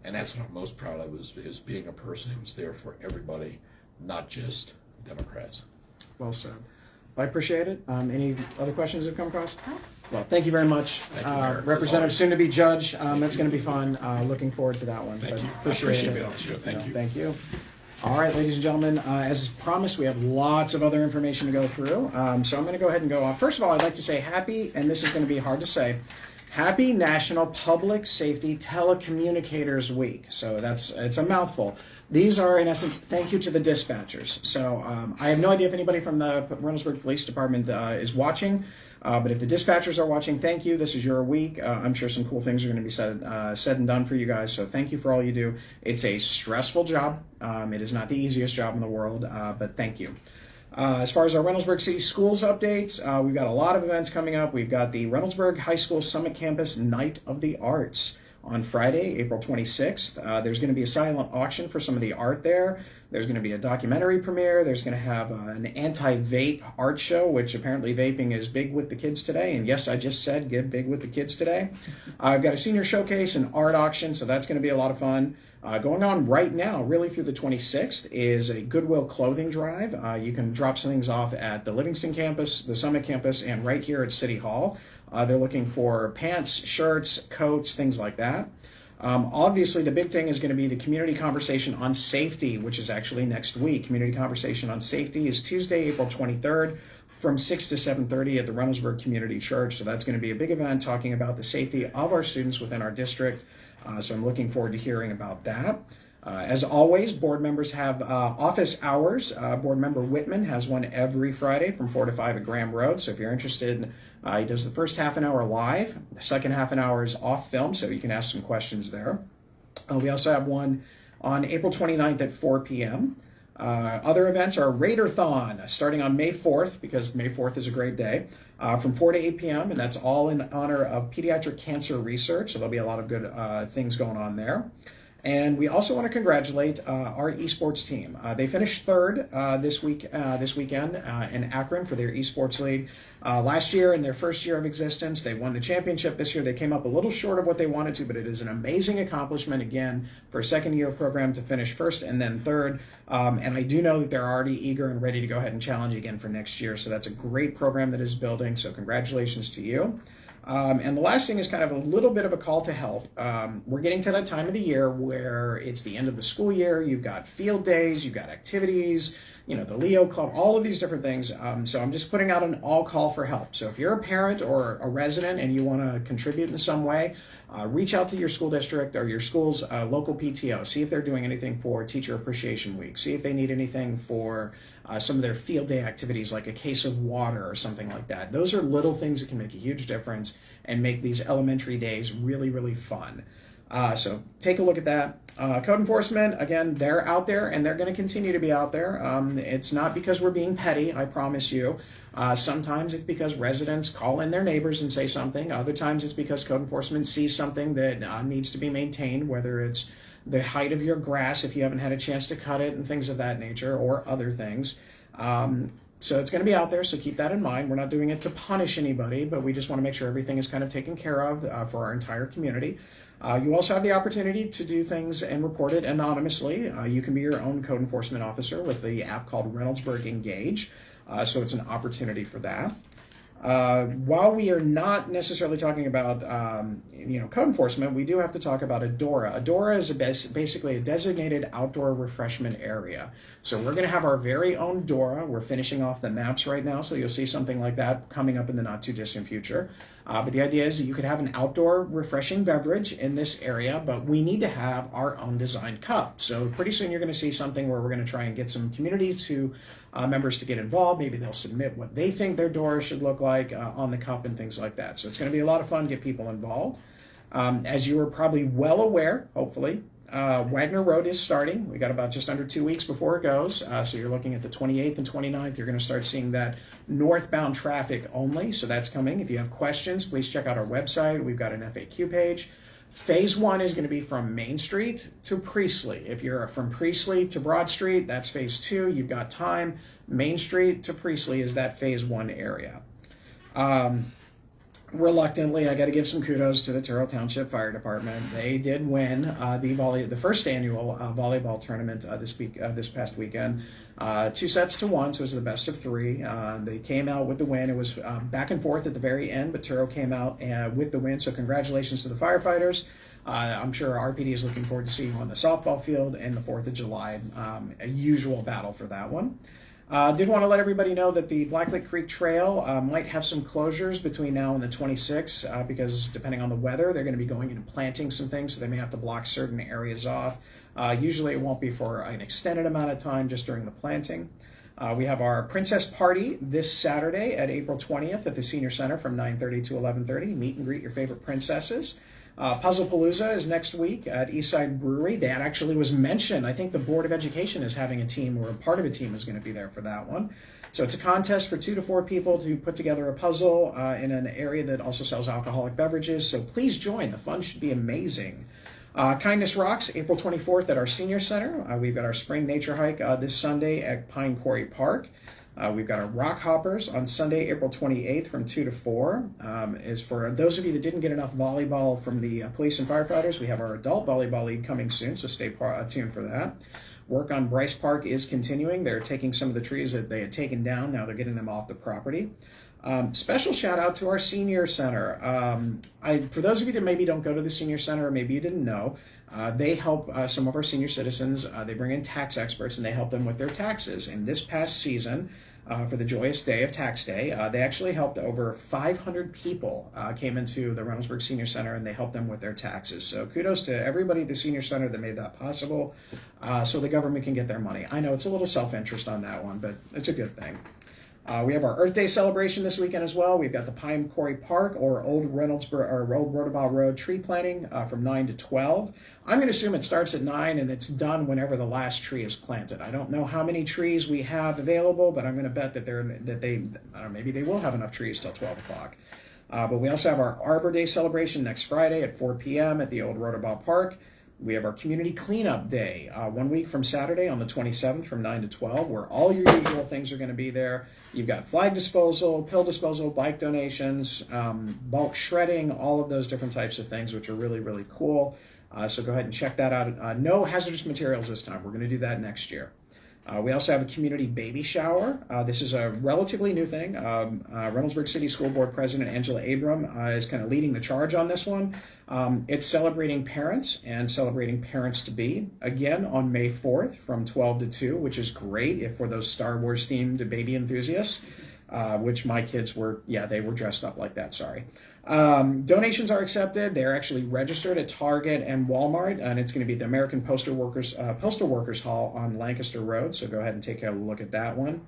And that's what I'm most proud of, is being a person who's there for everybody, not just Democrats. Well said. I appreciate it. Any other questions that have come across? Well, thank you very much. Thank you, Mayor. Representative, soon to be judge. That's going to be fun. Looking forward to that one. Thank you. Appreciate it. Being on the show. Thank you. Thank you. All right, ladies and gentlemen, as promised, we have lots of other information to go through. So I'm going to go ahead and go off. First of all, I'd like to say happy, and this is going to be hard to say, Happy National Public Safety Telecommunicators Week. So it's a mouthful. These are, in essence, thank you to the dispatchers. So I have no idea if anybody from the Reynoldsburg Police Department is watching, but if the dispatchers are watching, thank you. This is your week. I'm sure some cool things are going to be said and done for you guys. So thank you for all you do. It's a stressful job. It is not the easiest job in the world, but thank you. As far as our Reynoldsburg City Schools updates, we've got a lot of events coming up. We've got the Reynoldsburg High School Summit Campus Night of the Arts on Friday, April 26th. There's going to be a silent auction for some of the art there. There's going to be a documentary premiere. There's going to have an anti-vape art show, which apparently vaping is big with the kids today. And yes, I just said get big with the kids today. I've got a senior showcase and art auction, so that's going to be a lot of fun. Going on right now, really through the 26th, is a Goodwill clothing drive. You can drop some things off at the Livingston campus, the Summit campus, and right here at City Hall. They're looking for pants, shirts, coats, things like that. Obviously, the big thing is going to be the community conversation on safety, which is actually next week. Community conversation on safety is Tuesday, April 23rd, from 6 to 7:30 at the Reynoldsburg Community Church. So that's going to be a big event talking about the safety of our students within our district. So I'm looking forward to hearing about that. As always, board members have office hours. Board member Whitman has one every Friday from 4 to 5 at Graham Road. So if you're interested, he does the first half an hour live. The second half an hour is off film, so you can ask some questions there. We also have one on April 29th at 4 p.m. Other events are Raiderthon, starting on May 4th, because May 4th is a great day, from 4 to 8 p.m., and that's all in honor of pediatric cancer research, so there'll be a lot of good things going on there. And we also want to congratulate our esports team. They finished third this weekend in Akron for their esports league. Last year, in their first year of existence, they won the championship. This year, they came up a little short of what they wanted to, but it is an amazing accomplishment, again, for a second-year program to finish first and then third. And I do know that they're already eager and ready to go ahead and challenge again for next year. So that's a great program that is building. So congratulations to you. And the last thing is kind of a little bit of a call to help. We're getting to that time of the year where it's the end of the school year. You've got field days, you've got activities, the Leo Club, all of these different things. So I'm just putting out an all call for help. So if you're a parent or a resident and you want to contribute in some way, reach out to your school district or your school's local PTO. See if they're doing anything for Teacher Appreciation Week. See if they need anything for some of their field day activities, like a case of water or something like that. Those are little things that can make a huge difference and make these elementary days really, really fun. So take a look at that. Code enforcement, again, they're out there and they're going to continue to be out there. It's not because we're being petty, I promise you. Sometimes it's because residents call in their neighbors and say something. Other times it's because code enforcement sees something that needs to be maintained, whether it's the height of your grass if you haven't had a chance to cut it and things of that nature, or other things. So it's going to be out there, so keep that in mind. We're not doing it to punish anybody, but we just want to make sure everything is kind of taken care of for our entire community. You also have the opportunity to do things and report it anonymously. You can be your own code enforcement officer with the app called Reynoldsburg Engage, so it's an opportunity for that. While we are not necessarily talking about code enforcement, we do have to talk about Adora. Adora is basically a designated outdoor refreshment area. So we're going to have our very own Dora. We're finishing off the maps right now, so you'll see something like that coming up in the not too distant future. But the idea is that you could have an outdoor refreshing beverage in this area, but we need to have our own designed cup. So pretty soon you're going to see something where we're going to try and get some community members to get involved. Maybe they'll submit what they think their Dora should look like on the cup and things like that. So it's going to be a lot of fun, get people involved. As you are probably well aware, hopefully, Wagner Road is starting. We got about just under 2 weeks before it goes. So you're looking at the 28th and 29th. You're going to start seeing that northbound traffic only. So that's coming. If you have questions, please check out our website. We've got an FAQ page. Phase 1 is going to be from Main Street to Priestley. If you're from Priestley to Broad Street, that's Phase 2. You've got time. Main Street to Priestley is that Phase 1 area. Reluctantly, I got to give some kudos to the Turtle Township Fire Department. They did win the first annual volleyball tournament this past weekend. 2 sets to 1, so it was the best of 3. They came out with the win. It was back and forth at the very end, but Turtle came out with the win. So congratulations to the firefighters. I'm sure RPD is looking forward to seeing you on the softball field and the 4th of July. A usual battle for that one. Did want to let everybody know that the Blacklick Creek Trail might have some closures between now and the 26th because depending on the weather, they're going to be going in and planting some things, so they may have to block certain areas off. Usually it won't be for an extended amount of time, just during the planting. We have our Princess Party this Saturday at April 20th at the Senior Center from 9:30 to 11:30. Meet and greet your favorite princesses. Puzzle Palooza is next week at Eastside Brewery. That actually was mentioned. I think the Board of Education is having a team, or a part of a team is going to be there for that one. So it's a contest for 2 to 4 people to put together a puzzle in an area that also sells alcoholic beverages. So please join. The fun should be amazing. Kindness Rocks, April 24th at our Senior Center. We've got our spring nature hike this Sunday at Pine Quarry Park. We've got our Rock Hoppers on Sunday, April 28th from 2 to 4. Is for those of you that didn't get enough volleyball from the police and firefighters, we have our adult volleyball league coming soon, so stay tuned for that. Work on Bryce Park is continuing. They're taking some of the trees that they had taken down. Now they're getting them off the property. Special shout out to our Senior Center. For those of you that maybe don't go to the Senior Center, or maybe you didn't know, they help some of our senior citizens. They bring in tax experts and they help them with their taxes. And this past season, for the joyous day of Tax Day, they actually helped over 500 people came into the Reynoldsburg Senior Center and they helped them with their taxes. So kudos to everybody at the Senior Center that made that possible so the government can get their money. I know it's a little self-interest on that one, but it's a good thing. We have our Earth Day celebration this weekend as well. We've got the Pine Quarry Park or Old Rotobaugh Road tree planting from 9 to 12. I'm going to assume it starts at 9 and it's done whenever the last tree is planted. I don't know how many trees we have available, but I'm going to bet that maybe they will have enough trees till 12 o'clock. But we also have our Arbor Day celebration next Friday at 4 p.m. at the Old Rotobaugh Park. We have our Community Cleanup Day 1 week from Saturday on the 27th from 9 to 12, where all your usual things are going to be there. You've got flag disposal, pill disposal, bike donations, bulk shredding, all of those different types of things, which are really, really cool. So go ahead and check that out. No hazardous materials this time. We're going to do that next year. We also have a community baby shower. This is a relatively new thing. Reynoldsburg City School Board President Angela Abram is kind of leading the charge on this one. It's celebrating parents and celebrating parents-to-be, again, on May 4th from 12 to 2, which is great if for those Star Wars-themed baby enthusiasts, which my kids were, they were dressed up like that, sorry. Donations are accepted. They're actually registered at Target and Walmart, and it's going to be the American Postal Workers Hall on Lancaster Road, so go ahead and take a look at that one.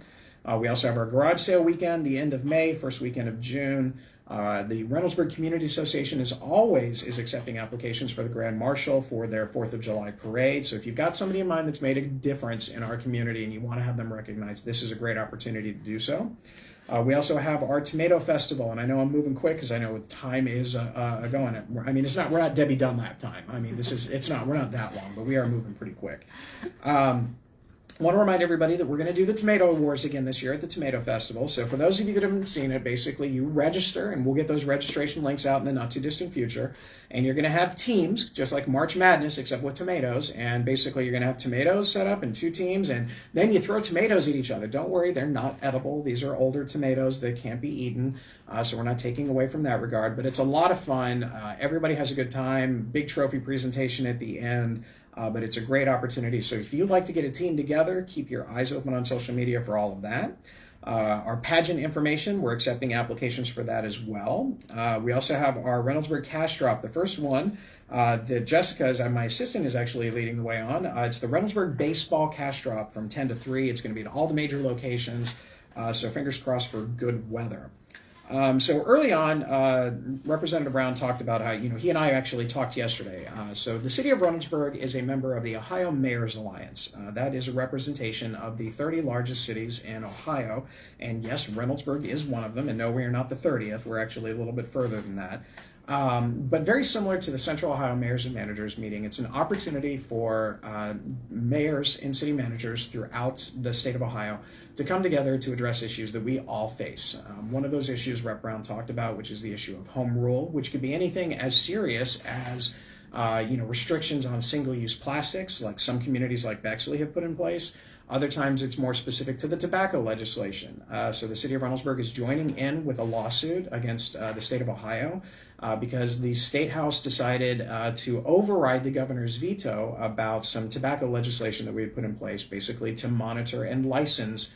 We also have our garage sale weekend, the end of May, first weekend of June. The Reynoldsburg Community Association is accepting applications for the Grand Marshal for their 4th of July parade, so if you've got somebody in mind that's made a difference in our community and you want to have them recognized, this is a great opportunity to do so. We also have our Tomato Festival, and I know I'm moving quick because I know time is going. I mean, we're not Debbie Dunlap time. I mean, we're not that long, but we are moving pretty quick. I want to remind everybody that we're going to do the Tomato Awards again this year at the Tomato Festival. So for those of you that haven't seen it, basically you register, and we'll get those registration links out in the not too distant future. And you're going to have teams, just like March Madness, except with tomatoes. And basically you're going to have tomatoes set up in 2 teams, and then you throw tomatoes at each other. Don't worry, they're not edible. These are older tomatoes that can't be eaten. So we're not taking away from that regard. But it's a lot of fun. Everybody has a good time. Big trophy presentation at the end. But it's a great opportunity. So if you'd like to get a team together, keep your eyes open on social media for all of that. Our pageant information, we're accepting applications for that as well. We also have our Reynoldsburg Cash Drop, the first one that Jessica, my assistant, is actually leading the way on. It's the Reynoldsburg Baseball Cash Drop from 10 to 3. It's going to be at all the major locations, so fingers crossed for good weather. So early on, Representative Brown talked about how, he and I actually talked yesterday. So the city of Reynoldsburg is a member of the Ohio Mayor's Alliance. That is a representation of the 30 largest cities in Ohio. And yes, Reynoldsburg is one of them. And no, we are not the 30th. We're actually a little bit further than that. But very similar to the Central Ohio Mayors and Managers meeting, it's an opportunity for mayors and city managers throughout the state of Ohio to come together to address issues that we all face. One of those issues Rep. Brown talked about, which is the issue of home rule, which could be anything as serious as restrictions on single-use plastics, like some communities like Bexley have put in place. Other times it's more specific to the tobacco legislation. So the city of Reynoldsburg is joining in with a lawsuit against the state of Ohio because the State House decided to override the governor's veto about some tobacco legislation that we had put in place, basically to monitor and license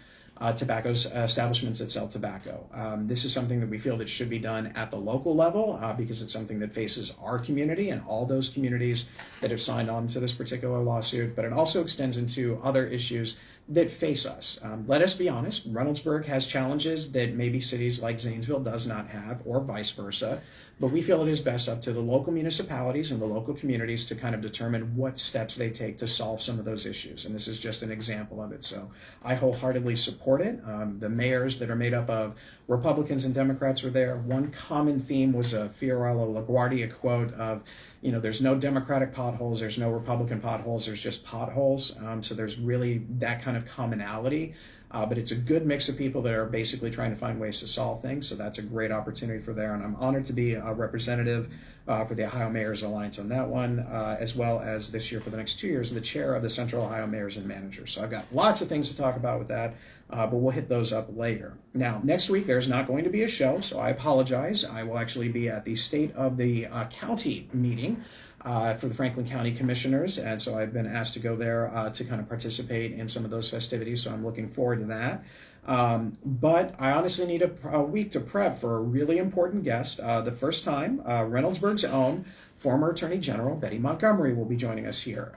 tobacco establishments that sell tobacco. This is something that we feel that should be done at the local level because it's something that faces our community and all those communities that have signed on to this particular lawsuit, but it also extends into other issues that face us. Let us be honest, Reynoldsburg has challenges that maybe cities like Zanesville does not have, or vice versa, but we feel it is best up to the local municipalities and the local communities to kind of determine what steps they take to solve some of those issues, and this is just an example of it. So I wholeheartedly support it. The mayors that are made up of Republicans and Democrats were there. One common theme was a Fiorello LaGuardia quote of, there's no Democratic potholes, there's no Republican potholes, there's just potholes. So there's really that kind of commonality. But it's a good mix of people that are basically trying to find ways to solve things. So that's a great opportunity for there. And I'm honored to be a representative for the Ohio Mayors Alliance on that one, as well as this year for the next 2 years, the chair of the Central Ohio Mayors and Managers. So I've got lots of things to talk about with that, but we'll hit those up later. Now, next week, there's not going to be a show, so I apologize. I will actually be at the State of the County meeting for the Franklin County Commissioners, and so I've been asked to go there to kind of participate in some of those festivities, so I'm looking forward to that. But I honestly need a week to prep for a really important guest. The first time, Reynoldsburg's own Former Attorney General Betty Montgomery will be joining us here.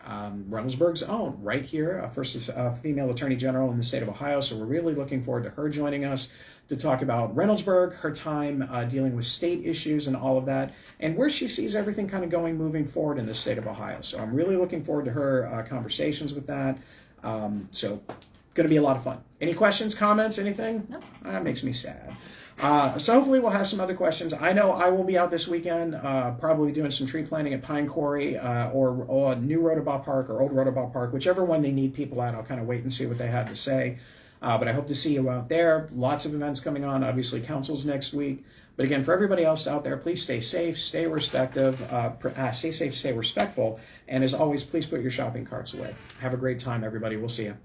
Reynoldsburg's own, right here, first female Attorney General in the state of Ohio. So we're really looking forward to her joining us to talk about Reynoldsburg, her time dealing with state issues and all of that, and where she sees everything kind of going moving forward in the state of Ohio. So I'm really looking forward to her conversations with that. So going to be a lot of fun. Any questions, comments, anything? Nope. That makes me sad. So hopefully we'll have some other questions. I know I will be out this weekend, probably doing some tree planting at Pine Quarry or New Rotobaugh Park or Old Rotobaugh Park, whichever one they need people at. I'll kind of wait and see what they have to say. But I hope to see you out there. Lots of events coming on. Obviously, council's next week. But again, for everybody else out there, please stay safe, stay respectful, and as always, please put your shopping carts away. Have a great time, everybody. We'll see you.